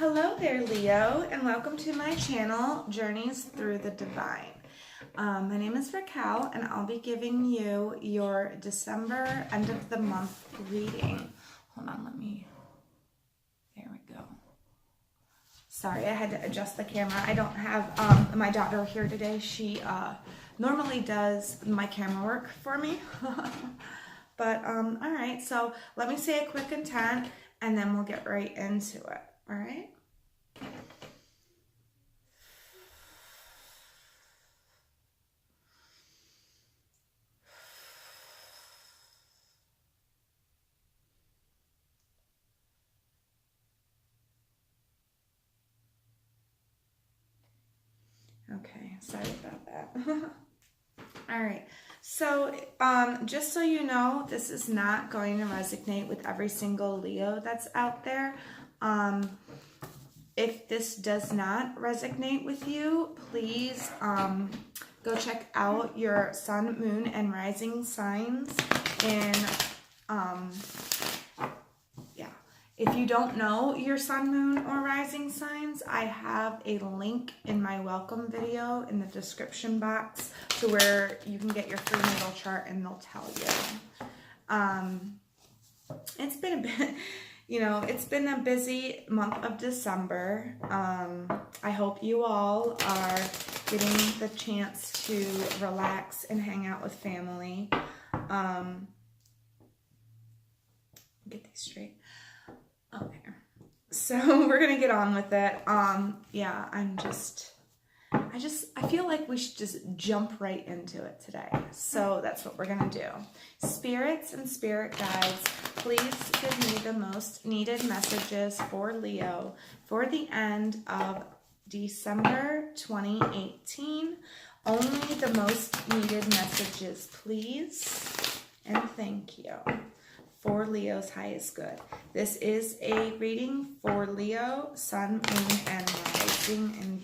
Hello there, Leo, and welcome to my channel, Journeys Through the Divine. My name is Racquel, and I'll be giving you your December end of the month reading. Hold on, there we go. Sorry, I had to adjust the camera. I don't have my daughter here today. She normally does my camera work for me. But, all right, so let me say a quick intent, and then we'll get right into it. All right. Okay, sorry about that. All right. So, just so you know, this is not going to resonate with every single Leo that's out there. If this does not resonate with you, please go check out your sun, moon, and rising signs. And if you don't know your sun, moon, or rising signs, I have a link in my welcome video in the description box to where you can get your free natal chart and they'll tell you. It's been a bit... it's been a busy month of December. I hope you all are getting the chance to relax and hang out with family. Get these straight. Okay. So we're going to get on with it. I feel like we should just jump right into it today. So that's what we're going to do. Spirits and spirit guides, please give me the most needed messages for Leo for the end of December 2018. Only the most needed messages, please. And thank you. For Leo's highest good. This is a reading for Leo, sun, moon, and rising.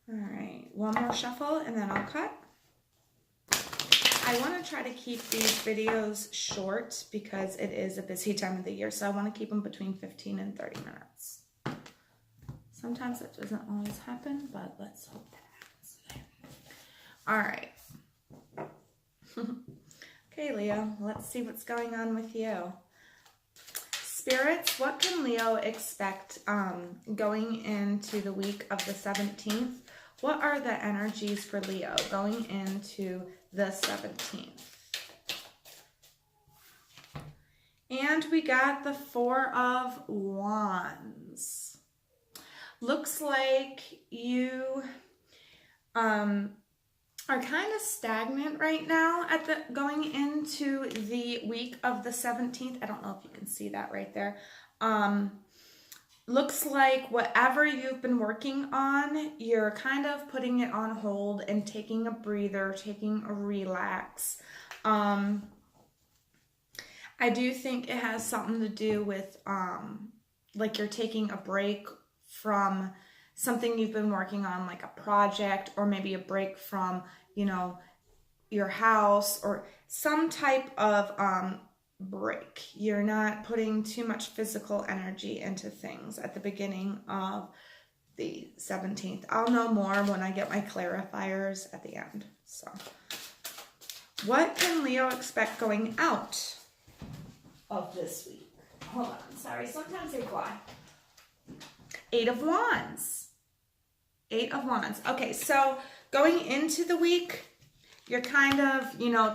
Alright, one more shuffle and then I'll cut. I want to try to keep these videos short because it is a busy time of the year, so I want to keep them between 15 and 30 minutes. Sometimes that doesn't always happen, but let's hope that happens today. Alright. Okay, Leo, let's see what's going on with you. Spirits, what can Leo expect going into the week of the 17th? What are the energies for Leo going into the 17th? And we got the Four of Wands. Looks like you are kind of stagnant right now going into the week of the 17th. I don't know if you can see that right there. Looks like whatever you've been working on, you're kind of putting it on hold and taking a breather, taking a relax. I do think it has something to do with like you're taking a break from something you've been working on, like a project, or maybe a break from, your house, or some type of break. You're not putting too much physical energy into things at the beginning of the 17th. I'll know more when I get my clarifiers at the end. So, what can Leo expect going out of this week? Hold on, sorry, sometimes they fly. Eight of Wands. Eight of Wands. Okay, so going into the week, you're kind of,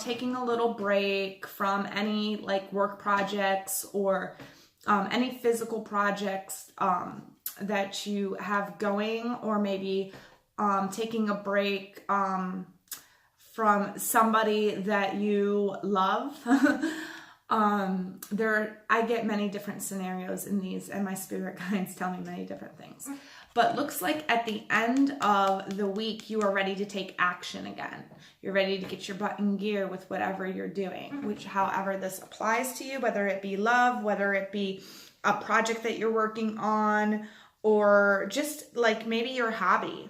taking a little break from any like work projects or any physical projects that you have going, or maybe taking a break from somebody that you love. I get many different scenarios in these, and my spirit guides tell me many different things. But looks like at the end of the week, you are ready to take action again. You're ready to get your butt in gear with whatever you're doing, which however this applies to you, whether it be love, whether it be a project that you're working on, or just like maybe your hobby,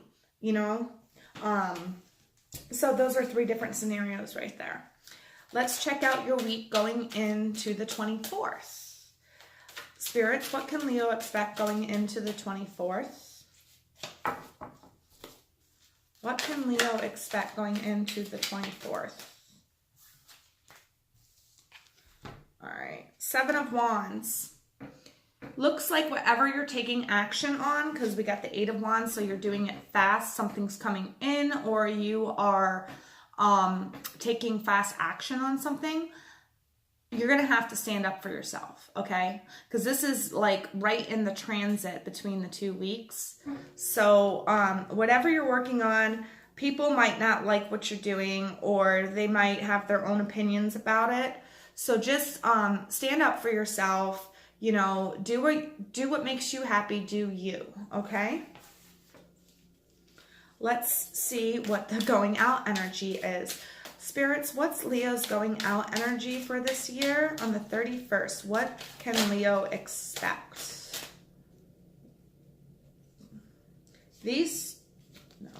So those are three different scenarios right there. Let's check out your week going into the 24th. Spirits, what can Leo expect going into the 24th? What can Leo expect going into the 24th? All right, 7 of Wands. Looks like whatever you're taking action on, because we got the 8 of Wands, so you're doing it fast. Something's coming in, or you are taking fast action on something. You're going to have to stand up for yourself, okay? Because this is like right in the transit between the 2 weeks. So whatever you're working on, people might not like what you're doing, or they might have their own opinions about it. So just stand up for yourself. You know, do what makes you happy. Do you, okay? Let's see what the going out energy is. Spirits, what's Leo's going out energy for this year on the 31st? What can Leo expect? No,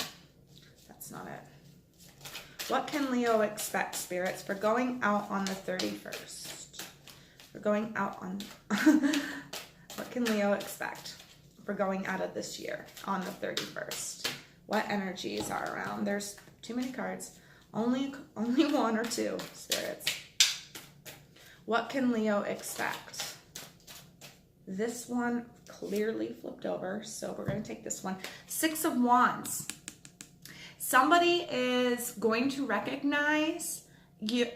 that's not it. What can Leo expect, spirits, for going out on the 31st? For going out on... What can Leo expect for going out of this year on the 31st? What energies are around? There's too many cards. Only 1 or 2, spirits. What can Leo expect? This one clearly flipped over, so we're going to take this one. 6 of Wands. Somebody is going to recognize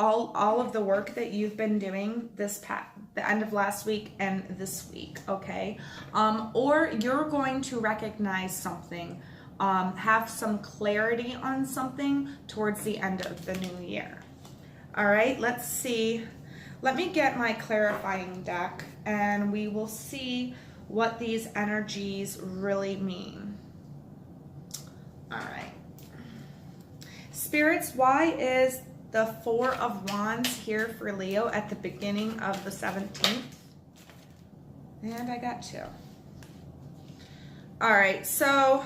all of the work that you've been doing the end of last week and this week, okay? Or you're going to recognize something, have some clarity on something towards the end of the new year. All right, let's see. Let me get my clarifying deck, and we will see what these energies really mean. All right. Spirits, why is the 4 of Wands here for Leo at the beginning of the 17th? And I got 2. All right, so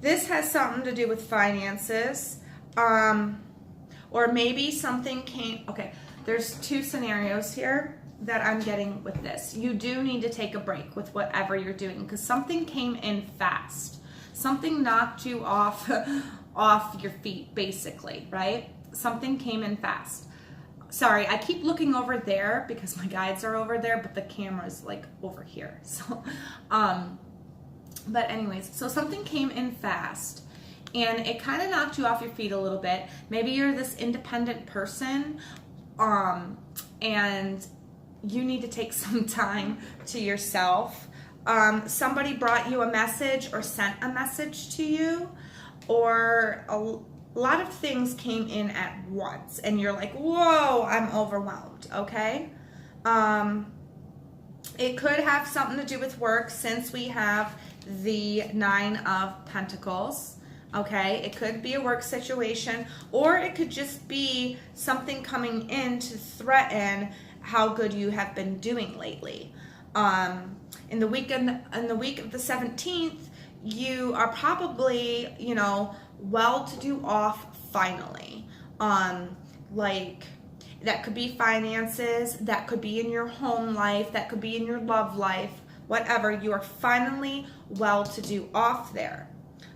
this has something to do with finances, or maybe something came, okay, there's 2 scenarios here that I'm getting with this. You do need to take a break with whatever you're doing, because something came in fast. Something knocked you off your feet, basically, right? Something came in fast. Sorry, I keep looking over there because my guides are over there, but the camera's like over here. So, but anyways, so something came in fast and it kind of knocked you off your feet a little bit. Maybe you're this independent person, and you need to take some time to yourself. Somebody brought you a message or sent a message to you, or a lot of things came in at once and you're like, whoa, I'm overwhelmed, okay? It could have something to do with work, since we have the 9 of Pentacles, okay? It could be a work situation, or it could just be something coming in to threaten how good you have been doing lately. In the week of the 17th, you are probably, you know, well-to-do off finally. Like, that could be finances, that could be in your home life, that could be in your love life, whatever. You are finally well-to-do off there,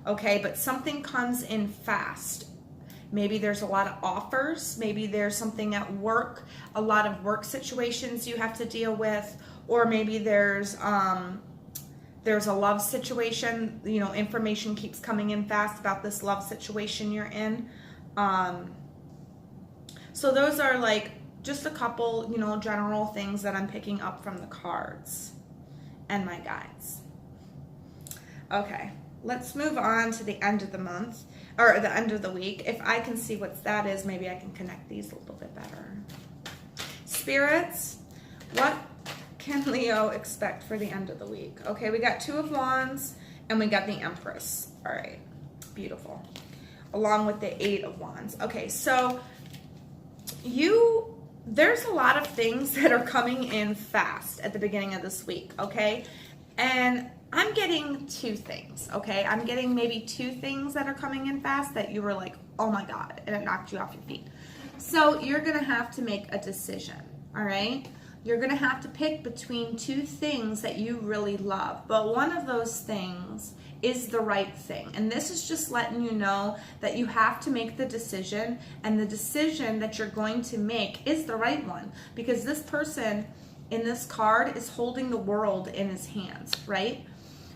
okay? But something comes in fast. Maybe there's a lot of offers, maybe there's something at work, a lot of work situations you have to deal with, or maybe there's a love situation. You know, information keeps coming in fast about this love situation you're in. So those are like just a couple, you know, general things that I'm picking up from the cards and my guides. Okay, let's move on to the end of the month, or the end of the week. If I can see what that is, maybe I can connect these a little bit better. Spirits, what can Leo expect for the end of the week? Okay, we got 2 of Wands and we got the Empress. All right, beautiful. Along with the 8 of Wands. Okay, so there's a lot of things that are coming in fast at the beginning of this week, okay? And I'm getting 2 things, okay? I'm getting maybe 2 things that are coming in fast that you were like, oh my God, and it knocked you off your feet. So you're gonna have to make a decision, all right? you're going to have to pick between two things that you really love. But one of those things is the right thing. And this is just letting you know that you have to make the decision, and the decision that you're going to make is the right one, because this person in this card is holding the world in his hands, right?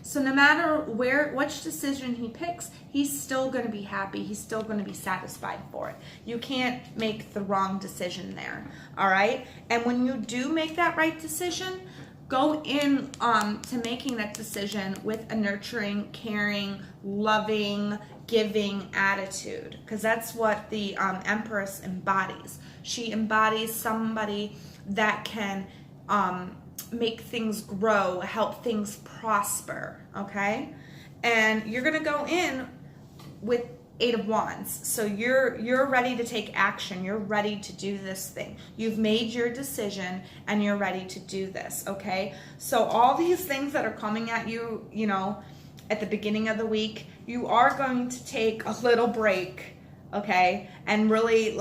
So no matter which decision he picks, he's still going to be happy. He's still going to be satisfied for it. You can't make the wrong decision there, all right? And when you do make that right decision, go in to making that decision with a nurturing, caring, loving, giving attitude, because that's what the Empress embodies. She embodies somebody that can make things grow, help things prosper, okay? And you're going to go in with 8 of Wands. So you're ready to take action. You're ready to do this thing. You've made your decision and you're ready to do this, okay? So all these things that are coming at you, you know, at the beginning of the week, you are going to take a little break, okay? And really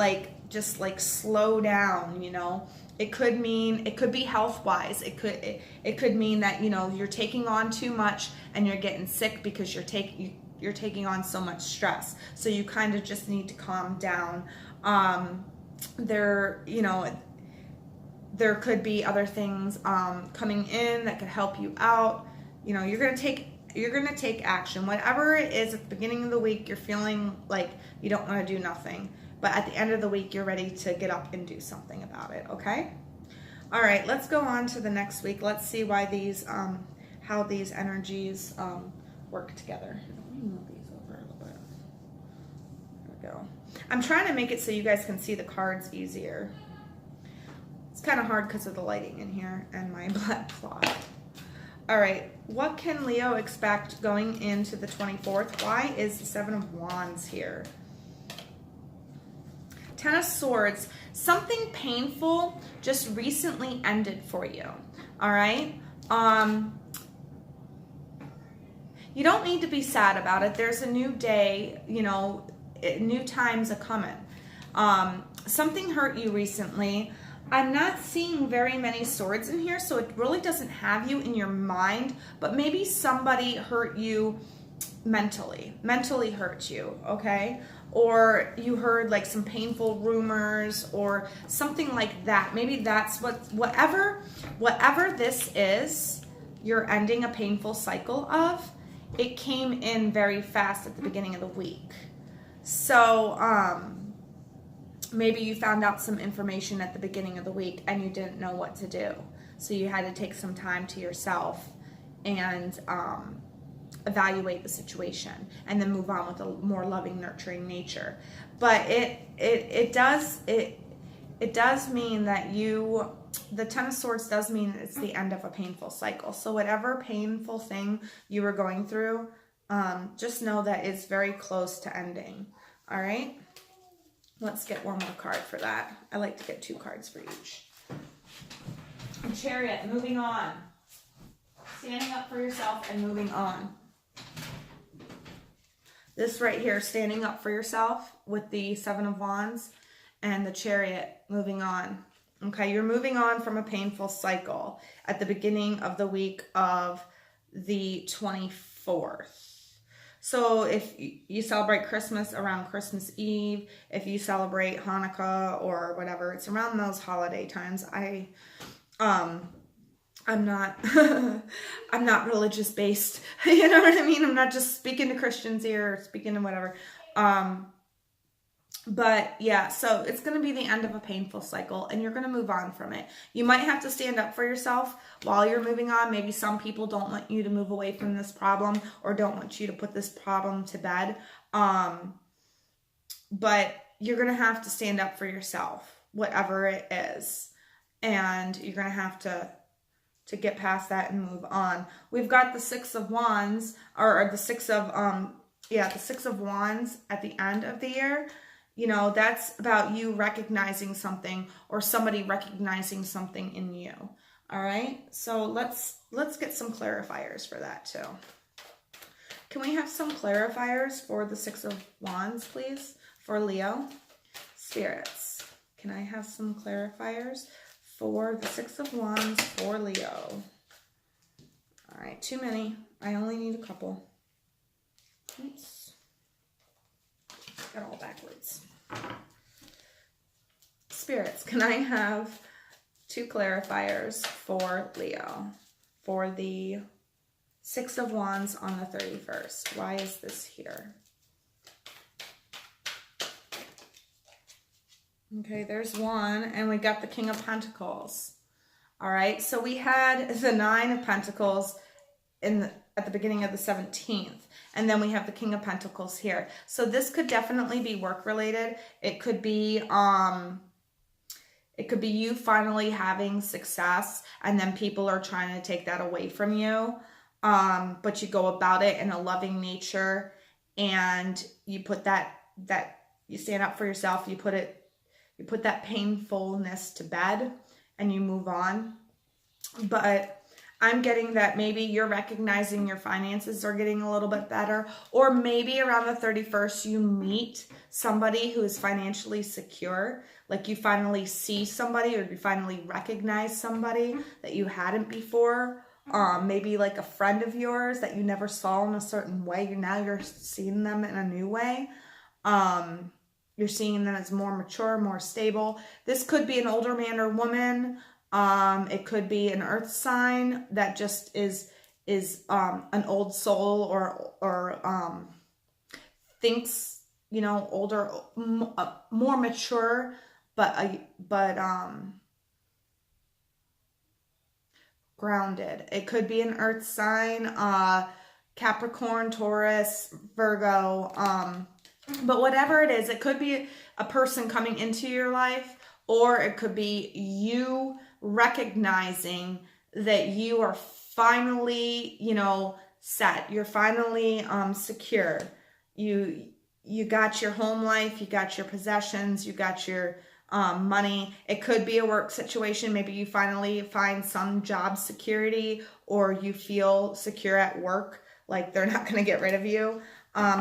just slow down, you know? It could be health-wise. It could mean that, you know, you're taking on too much and you're getting sick because you're taking on so much stress. So you kind of just need to calm down. There could be other things coming in that could help you out. You know, you're gonna take action. Whatever it is at the beginning of the week, you're feeling like you don't want to do nothing. But at the end of the week, you're ready to get up and do something about it, okay? All right, let's go on to the next week. Let's see why how these energies work together. Let me move these over a little bit. There we go. I'm trying to make it so you guys can see the cards easier. It's kind of hard because of the lighting in here and my black cloth. All right, what can Leo expect going into the 24th? Why is the 7 of Wands here? 10 of Swords, something painful just recently ended for you, all right? You don't need to be sad about it. There's a new day, you know, new times are coming. Something hurt you recently. I'm not seeing very many swords in here, so it really doesn't have you in your mind, but maybe somebody hurt you mentally hurt you, okay? Or you heard like some painful rumors or something like that. Maybe that's whatever this is, you're ending a painful cycle of. It came in very fast at the beginning of the week. So maybe you found out some information at the beginning of the week and you didn't know what to do. So you had to take some time to yourself and evaluate the situation and then move on with a more loving, nurturing nature. But it does mean that the 10 of Swords does mean it's the end of a painful cycle. So whatever painful thing you were going through, just know that it's very close to ending. All right, let's get one more card for that. I like to get 2 cards for each. Chariot, moving on. Standing up for yourself and moving on. This right here, standing up for yourself with the 7 of Wands and the Chariot, moving on. Okay, you're moving on from a painful cycle at the beginning of the week of the 24th. So if you celebrate Christmas around Christmas Eve, if you celebrate Hanukkah or whatever, it's around those holiday times. I'm not I'm not religious based. You know what I mean? I'm not just speaking to Christians here or speaking to whatever. But yeah, so it's going to be the end of a painful cycle and you're going to move on from it. You might have to stand up for yourself while you're moving on. Maybe some people don't want you to move away from this problem or don't want you to put this problem to bed. But you're going to have to stand up for yourself, whatever it is. And you're going to have to get past that and move on. We've got the 6 of Wands, or the 6 of, the 6 of Wands at the end of the year. You know, that's about you recognizing something or somebody recognizing something in you. All right, so let's get some clarifiers for that too. Can we have some clarifiers for the 6 of Wands, please, for Leo? Spirits, can I have some clarifiers for the Six of Wands for Leo. All right, too many. I only need a couple. Oops. Got all backwards. Spirits, can I have 2 clarifiers for Leo for the Six of Wands on the 31st? Why is this here? Okay, there's one, and we got the King of Pentacles. All right, so we had the Nine of Pentacles at the beginning of the 17th, and then we have the King of Pentacles here. So this could definitely be work related. It could be you finally having success, and then people are trying to take that away from you. But you go about it in a loving nature, and you put that you stand up for yourself. You put that painfulness to bed, and you move on. But I'm getting that maybe you're recognizing your finances are getting a little bit better, or maybe around the 31st you meet somebody who is financially secure. Like you finally see somebody, or you finally recognize somebody that you hadn't before. Maybe like a friend of yours that you never saw in a certain way. Now you're seeing them in a new way. You're seeing them as more mature, more stable. This could be an older man or woman. It could be an earth sign that just is an old soul, or thinks, you know, older, more mature, but grounded. It could be an earth sign, Capricorn, Taurus, Virgo, but whatever it is, it could be a person coming into your life, or it could be you recognizing that you are finally, you know, set. You're finally secure. You got your home life, you got your possessions, you got your money. It could be a work situation. Maybe you finally find some job security, or you feel secure at work, like they're not going to get rid of you.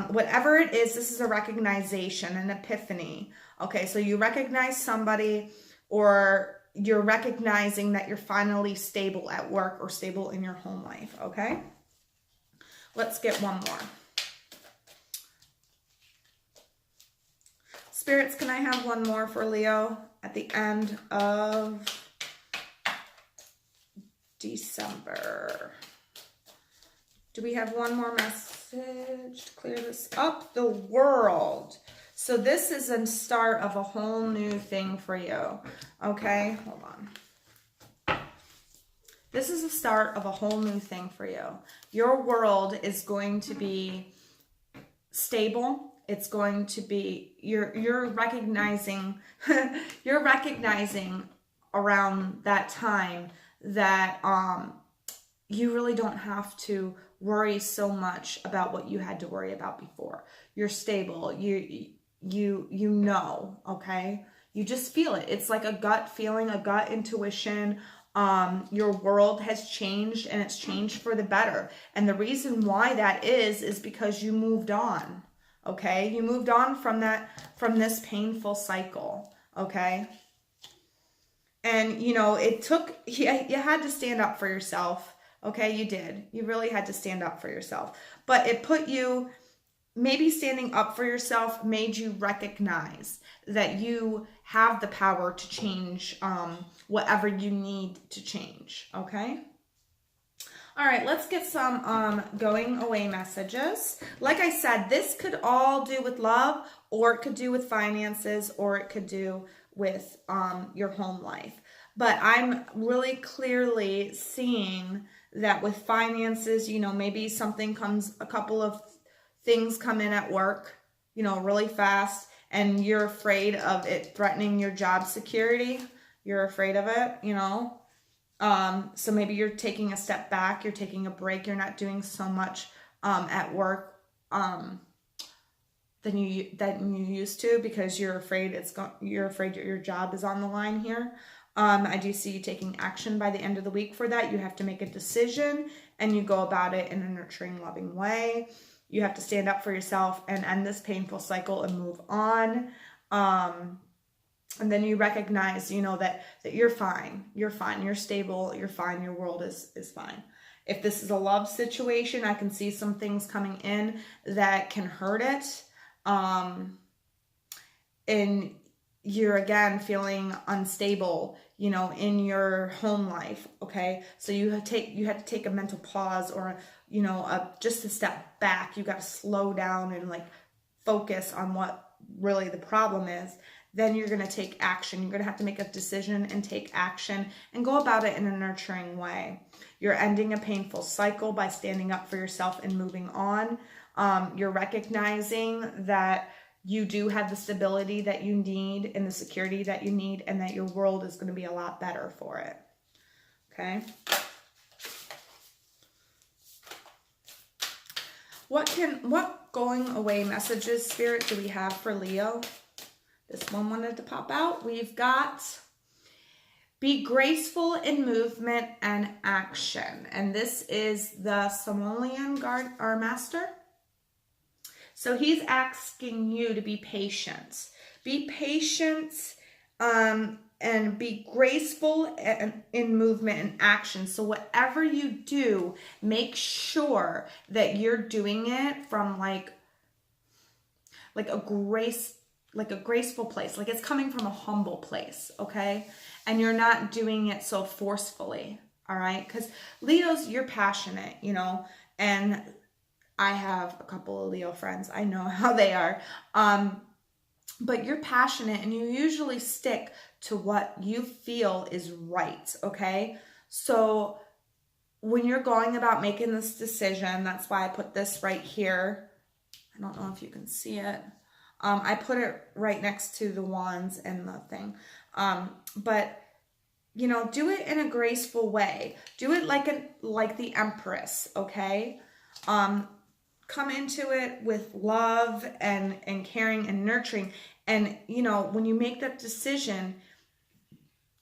Whatever it is, this is a recognition, an epiphany. Okay, so you recognize somebody, or you're recognizing that you're finally stable at work or stable in your home life. Okay, let's get one more. Spirits, can I have one more for Leo at the end of December? Do we have one more message to clear this up? The World. So this is a start of a whole new thing for you. Okay, hold on. This is a start of a whole new thing for you. Your world is going to be stable. It's going to be, you're recognizing, you're recognizing around that time that you really don't have to worry so much about what you had to worry about before. You're stable. You know, okay? You just feel it. It's like a gut feeling, a gut intuition. Your world has changed, and it's changed for the better. And the reason why that is because you moved on. Okay, you moved on from this painful cycle. Okay, and you know it took. You had to stand up for yourself. Okay, you did. You really had to stand up for yourself. But it put you. Maybe standing up for yourself made you recognize that you have the power to change whatever you need to change. Okay. All right, let's get some going away messages. Like I said, this could all do with love, or it could do with finances, or it could do with your home life. But I'm really clearly seeing that with finances, you know, maybe a couple of things come in at work, you know, really fast, and you're afraid of it threatening your job security. You're afraid of it, you know. So maybe you're taking a step back, you're taking a break, you're not doing so much at work than you used to, because you're afraid you're afraid your job is on the line here. I do see you taking action by the end of the week for that. You have to make a decision, and you go about it in a nurturing, loving way. You have to stand up for yourself and end this painful cycle and move on. And then you recognize, you know, that you're fine. You're fine. You're stable. You're fine. Your world is fine. If this is a love situation, I can see some things coming in that can hurt it. And you're again feeling unstable, you know, in your home life. Okay. So you have to take a mental pause, or, you know, just a step back. You got to slow down and like focus on what really the problem is. Then you're going to take action. You're going to have to make a decision and take action and go about it in a nurturing way. You're ending a painful cycle by standing up for yourself and moving on. You're recognizing that you do have the stability that you need and the security that you need, and that your world is going to be a lot better for it. Okay. What going away messages, Spirit, do we have for Leo? This one wanted to pop out. We've got be graceful in movement and action. And this is the Somalian guard, our master. So he's asking you to be patient. Be patient and be graceful in movement and action. So whatever you do, make sure that you're doing it from like a graceful place. Like it's coming from a humble place, okay? And you're not doing it so forcefully, all right? Because Leos, you're passionate, you know, and I have a couple of Leo friends. I know how they are. But you're passionate and you usually stick to what you feel is right, okay? So when you're going about making this decision, that's why I put this right here. I don't know if you can see it. I put it right next to the wands and the thing. But, you know, do it in a graceful way. Do it like the Empress, okay? Come into it with love and caring and nurturing. And, you know, when you make that decision,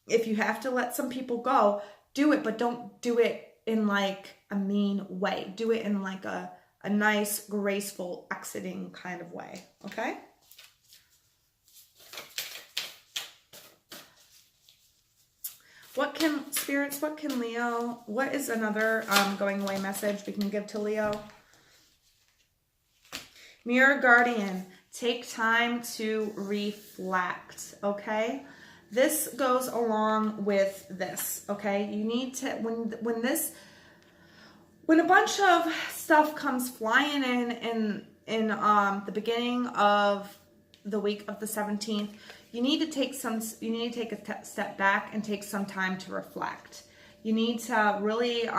if you have to let some people go, do it, but don't do it in like a mean way. Do it in like a nice, graceful, exiting kind of way, okay? What can Leo, what is another going away message we can give to Leo? Mirror Guardian, take time to reflect, okay? This goes along with this, okay? You need to, when a bunch of stuff comes flying in the beginning of the week of the 17th, you need to take a step back and take some time to reflect. You need to really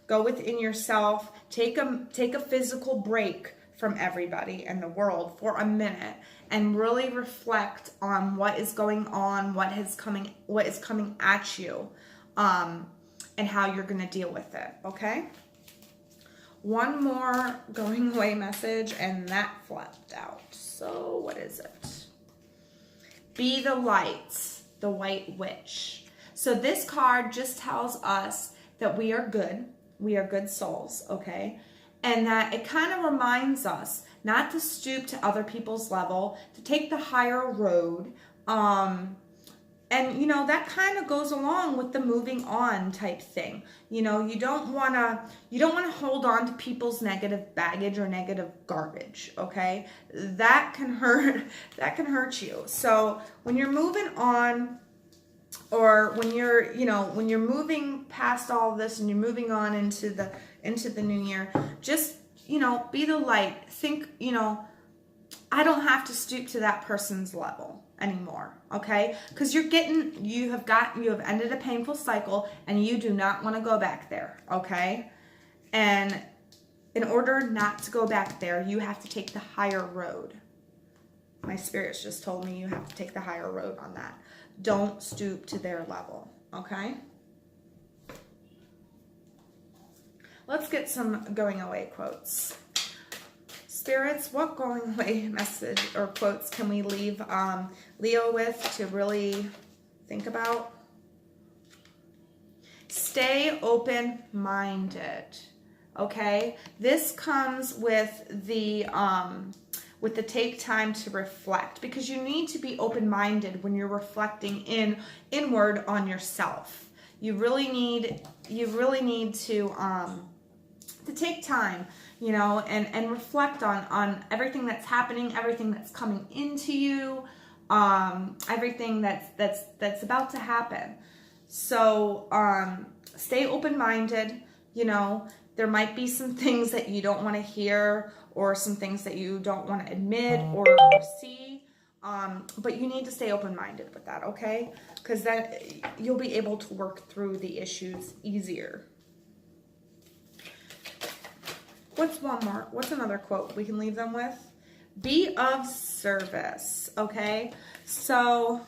go within yourself, take a physical break from everybody in the world for a minute and really reflect on what is going on, what is coming at you, and how you're going to deal with it, okay? One more going away message, and that flipped out. So what is it? Be the light, the White Witch. So this card just tells us that we are good souls, okay? And that it kind of reminds us not to stoop to other people's level, to take the higher road. And, you know, that kind of goes along with the moving on type thing. You know, you don't want to hold on to people's negative baggage or negative garbage, okay? That can hurt you. So when you're moving on, or when you're moving past all of this and you're moving on into the new year, just, you know, be the light. Think, you know, I don't have to stoop to that person's level anymore, okay? Because you have ended a painful cycle and you do not want to go back there, okay? And in order not to go back there, you have to take the higher road. My spirits just told me you have to take the higher road on that. Don't stoop to their level, okay? Let's get some going away quotes. Spirits, what going away message or quotes can we leave Leo with to really think about? Stay open-minded, okay? This comes with the with the take time to reflect, because you need to be open-minded when you're reflecting inward on yourself. You really need to take time, you know, and reflect on everything that's happening, everything that's coming into you, everything that's about to happen. So stay open-minded. You know, there might be some things that you don't want to hear, or some things that you don't want to admit or see, but you need to stay open-minded with that, okay? Because then you'll be able to work through the issues easier. What's another quote we can leave them with? Be of service, okay? So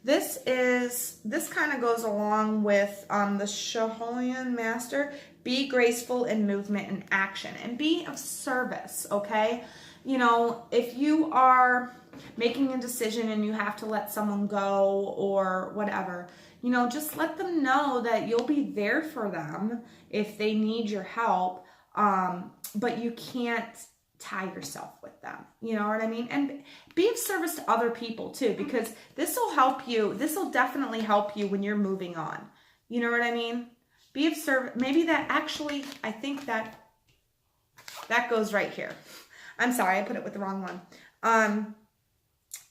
this kind of goes along with the Shohoyan Master. Be graceful in movement and action, and be of service, okay? You know, if you are making a decision and you have to let someone go or whatever, you know, just let them know that you'll be there for them if they need your help. But you can't tie yourself with them. You know what I mean? And be of service to other people too, because this will help you. This will definitely help you when you're moving on. You know what I mean? Be of service. Maybe that actually, I think that goes right here. I'm sorry, I put it with the wrong one.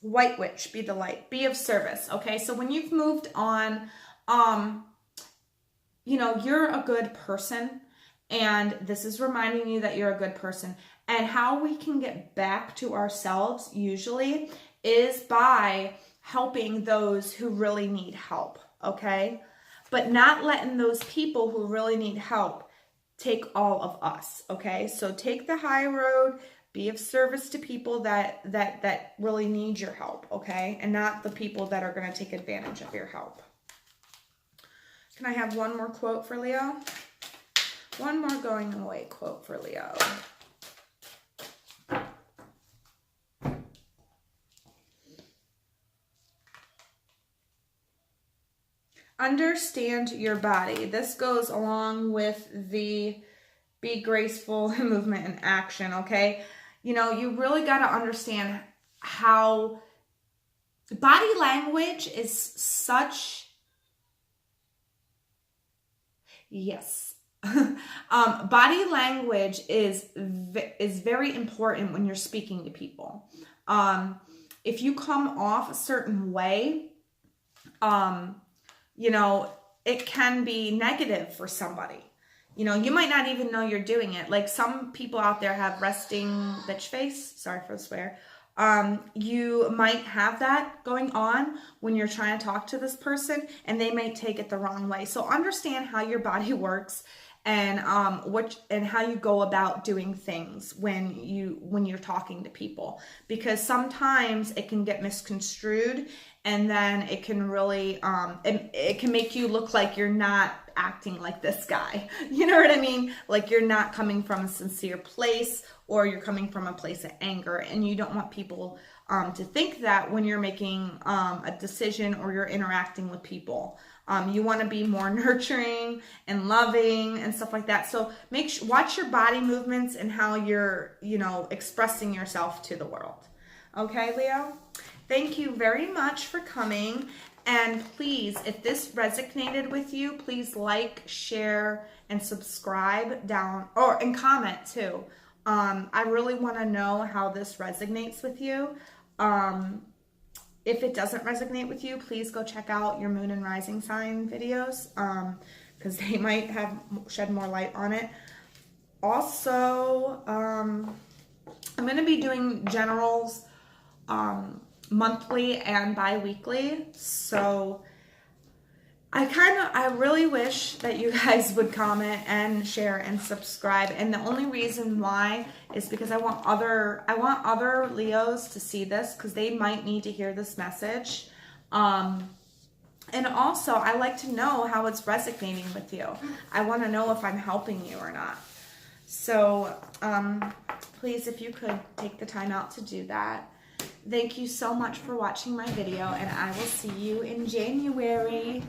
White Witch, be the light. Be of service. Okay, so when you've moved on, you know, you're a good person. And this is reminding you that you're a good person. And how we can get back to ourselves usually is by helping those who really need help, okay? But not letting those people who really need help take all of us, okay? So take the high road, be of service to people that really need your help, okay? And not the people that are going to take advantage of your help. Can I have one more quote for Leo? One more going away quote for Leo. Understand your body. This goes along with the be graceful in movement and action, okay? You know, you really got to understand how body language is such... Yes. Body language is very important when you're speaking to people. If you come off a certain way, you know, it can be negative for somebody. You know, you might not even know you're doing it. Like some people out there have resting bitch face. Sorry for the swear. You might have that going on when you're trying to talk to this person, and they may take it the wrong way. So understand how your body works, and how you go about doing things when you're talking to people, because sometimes it can get misconstrued, and then it can really it can make you look like you're not acting like this guy. You know what I mean? Like you're not coming from a sincere place, or you're coming from a place of anger, and you don't want people to think that when you're making a decision or you're interacting with people. You want to be more nurturing and loving and stuff like that. So watch your body movements and how you're, you know, expressing yourself to the world. Okay, Leo? Thank you very much for coming. And please, if this resonated with you, please like, share, and subscribe down, and comment too. I really want to know how this resonates with you. If it doesn't resonate with you, please go check out your moon and rising sign videos, because they might have shed more light on it. Also, I'm going to be doing generals monthly and bi-weekly, so I really wish that you guys would comment and share and subscribe. And the only reason why is because I want other Leos to see this, because they might need to hear this message. And also, I like to know how it's resonating with you. I want to know if I'm helping you or not. So please, if you could take the time out to do that. Thank you so much for watching my video, and I will see you in January.